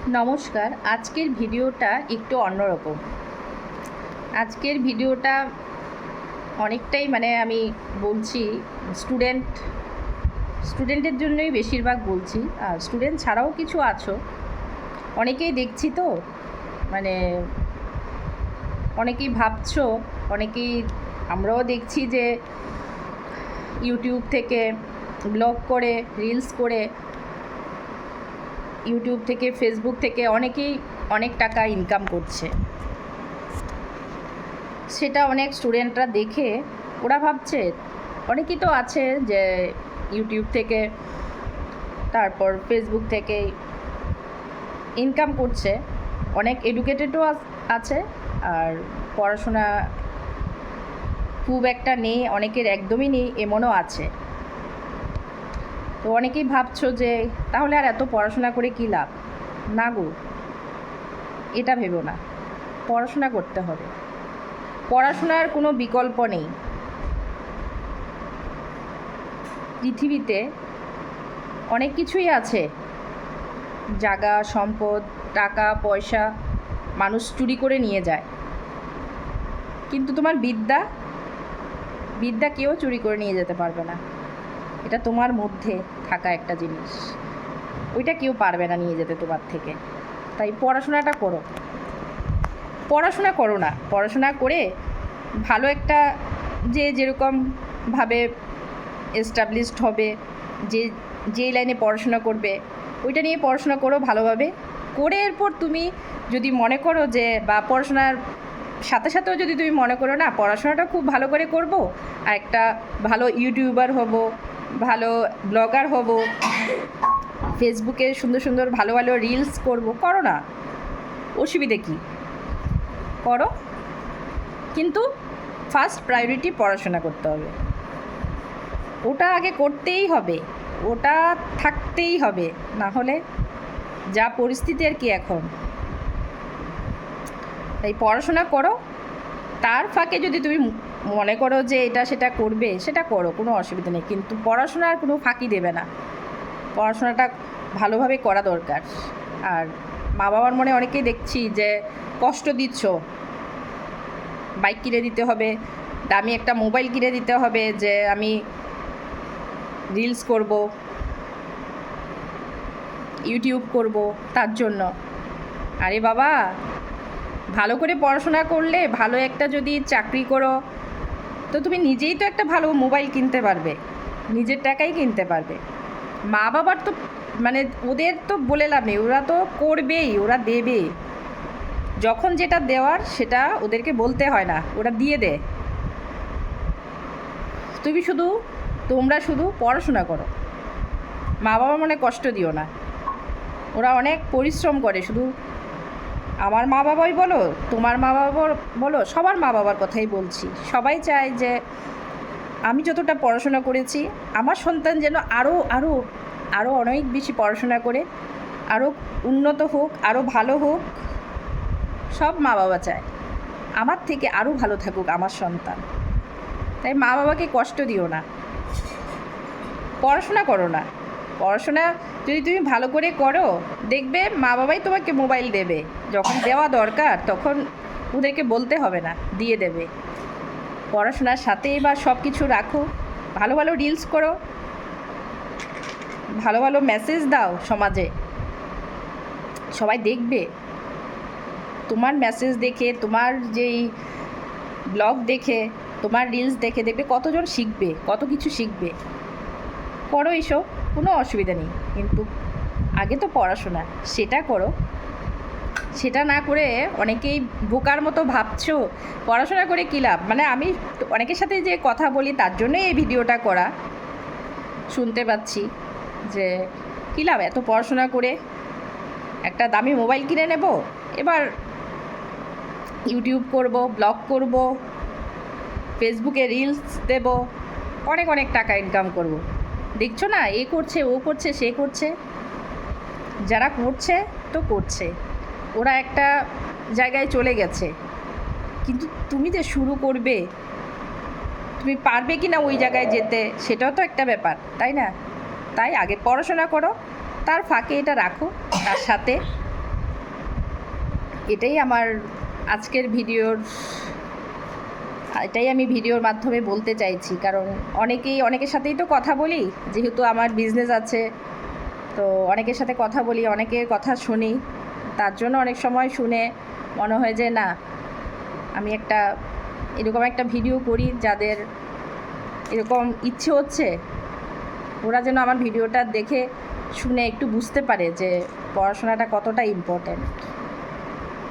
নমস্কার। আজকের ভিডিওটা একটু অন্যরকম। আজকের ভিডিওটা অনেকটাই আমি বলছি স্টুডেন্টের জন্যই বেশিরভাগ বলছি। আর স্টুডেন্ট ছাড়াও কিছু আছো, অনেকেই দেখছি তো, মানে অনেকেই ভাবছো, অনেকেই আমরাও দেখছি যে ইউটিউব থেকে ব্লগ করে, রিলস করে, ইউটিউব থেকে, ফেসবুক থেকে অনেকেই অনেক টাকা ইনকাম করছে। সেটা অনেক স্টুডেন্টরা দেখে ওরা ভাবছে, অনেকেই তো আছে যে ইউটিউব থেকে, তারপর ফেসবুক থেকে ইনকাম করছে। অনেক এডুকেটেডও আছে, আর পড়াশোনা খুব একটা নেই, অনেকের একদমই নেই, এমনও আছে। তো অনেকেই ভাবছো যে তাহলে আর এত পড়াশোনা করে কী লাভ। না গো, এটা ভেবো না, পড়াশোনা করতে হবে। পড়াশোনার কোনো বিকল্প নেই। পৃথিবীতে অনেক কিছুই আছে, জায়গা, সম্পদ, টাকা পয়সা মানুষ চুরি করে নিয়ে যায়, কিন্তু তোমার বিদ্যা কেউ চুরি করে নিয়ে যেতে পারবে না। এটা তোমার মধ্যে থাকা একটা জিনিস, ওইটা কেউ পারবে না নিয়ে যেতে তোমার থেকে। তাই পড়াশোনাটা করো। পড়াশোনা করো না, পড়াশোনা করে ভালো একটা, যেরকমভাবে এস্টাবলিশড হবে, যেই লাইনে পড়াশোনা করবে ওইটা নিয়ে পড়াশোনা করো ভালোভাবে। করে এরপর তুমি যদি মনে করো যে, বা পড়াশোনার সাথে সাথেও যদি তুমি মনে করো না পড়াশোনাটা খুব ভালো করে করব, আর একটা ভালো ইউটিউবার হব, ভালো ব্লগার হব, ফেসবুকে সুন্দর সুন্দর ভালো ভালো রিলস করব, করো না, অসুবিধে কী, করো। কিন্তু ফার্স্ট প্রায়োরিটি পড়াশোনা করতে হবে, ওটা আগে করতেই হবে, ওটা থাকতেই হবে। না হলে যা পরিস্থিতি আর কি এখন। তাই পড়াশোনা করো, তার ফাঁকে যদি তুমি মনে করো যে এটা সেটা করবে, সেটা করো, কোনো অসুবিধা নেই, কিন্তু পড়াশোনার কোনো ফাঁকি দেবে না। পড়াশোনাটা ভালোভাবে করা দরকার। আর মা বাবার মনে অনেকেই দেখছি যে কষ্ট দিচ্ছ, বাইক কিনে দিতে হবে, দামি একটা মোবাইল কিনে দিতে হবে, যে আমি রিলস করব, ইউটিউব করব, তার জন্য। আরে বাবা, ভালো করে পড়াশোনা করলে, ভালো একটা যদি চাকরি করো, তো তুমি নিজেই তো একটা ভালো মোবাইল কিনতে পারবে, নিজের টাকাই কিনতে পারবে। মা বাবার তো ওদের তো বলে লাভ নেই, ওরা তো করবেই, ওরা দেবে। যখন যেটা দেওয়ার সেটা ওদেরকে বলতে হয় না, ওরা দিয়ে দেয়। তোমরা শুধু পড়াশোনা করো, মা বাবার মনে কষ্ট দিও না। ওরা অনেক পরিশ্রম করে, শুধু আমার মা বাবাই বলো, তোমার মা বাবা বলো, সবার মা বাবার কথাই বলছি। সবাই চায় যে আমি যতটা পড়াশোনা করেছি আমার সন্তান যেন আরও আরও আরও অনেক বেশি পড়াশোনা করে আরও উন্নত হোক, আরও ভালো হোক। সব মা বাবা চায় আমার থেকে আরও ভালো থাকুক আমার সন্তান। তাই মা বাবাকে কষ্ট দিও না, পড়াশোনা করো না। পড়াশোনা যদি তুমি ভালো করে করো, দেখবে মা বাবাই তোমাকে মোবাইল দেবে, যখন দেওয়া দরকার তখন ওদেরকে বলতে হবে না, দিয়ে দেবে। পড়াশোনার সাথে এবার সব কিছু রাখো, ভালো ভালো রিলস করো, ভালো ভালো মেসেজ দাও সমাজে, সবাই দেখবে। তোমার মেসেজ দেখে, তোমার যেই ব্লগ দেখে, তোমার রিলস দেখে দেখবে কতজন শিখবে, কত কিছু শিখবে। করো এইসব, কোনো অসুবিধা নেই, কিন্তু আগে তো পড়াশোনা, সেটা করো। সেটা না করে অনেকেই বোকার মতো ভাবছো পড়াশোনা করে কী লাভ। আমি অনেকের সাথে যে কথা বলি তার জন্যই এই ভিডিওটা করা। শুনতে পাচ্ছি যে কী লাভ এত পড়াশোনা করে, একটা দামি মোবাইল কিনে নেব, এবার ইউটিউব করব, ব্লগ করব, ফেসবুকে রিলস দেব, অনেক অনেক টাকা ইনকাম করব। দেখছো না, এ করছে, ও করছে, সে করছে। যারা করছে তো করছে, ওরা একটা জায়গায় চলে গেছে, কিন্তু তুমি যে শুরু করবে, তুমি পারবে কি না ওই জায়গায় যেতে, সেটাও তো একটা ব্যাপার, তাই না? তাই আগে পড়াশোনা করো, তার ফাঁকে এটা রাখো, তার সাথে এটাই আমার আজকের এটাই আমি ভিডিওর মাধ্যমে বলতে চাইছি। কারণ অনেকের সাথেই তো কথা বলি, যেহেতু আমার বিজনেস আছে, তো অনেকের সাথে কথা বলি, অনেকের কথা শুনি। তার জন্য অনেক সময় শুনে মনে হয় যে না, আমি এরকম একটা ভিডিও করি, যাদের এরকম ইচ্ছে হচ্ছে ওরা যেন আমার ভিডিওটা দেখে শুনে একটু বুঝতে পারে যে পড়াশোনাটা কতটা ইম্পর্ট্যান্ট।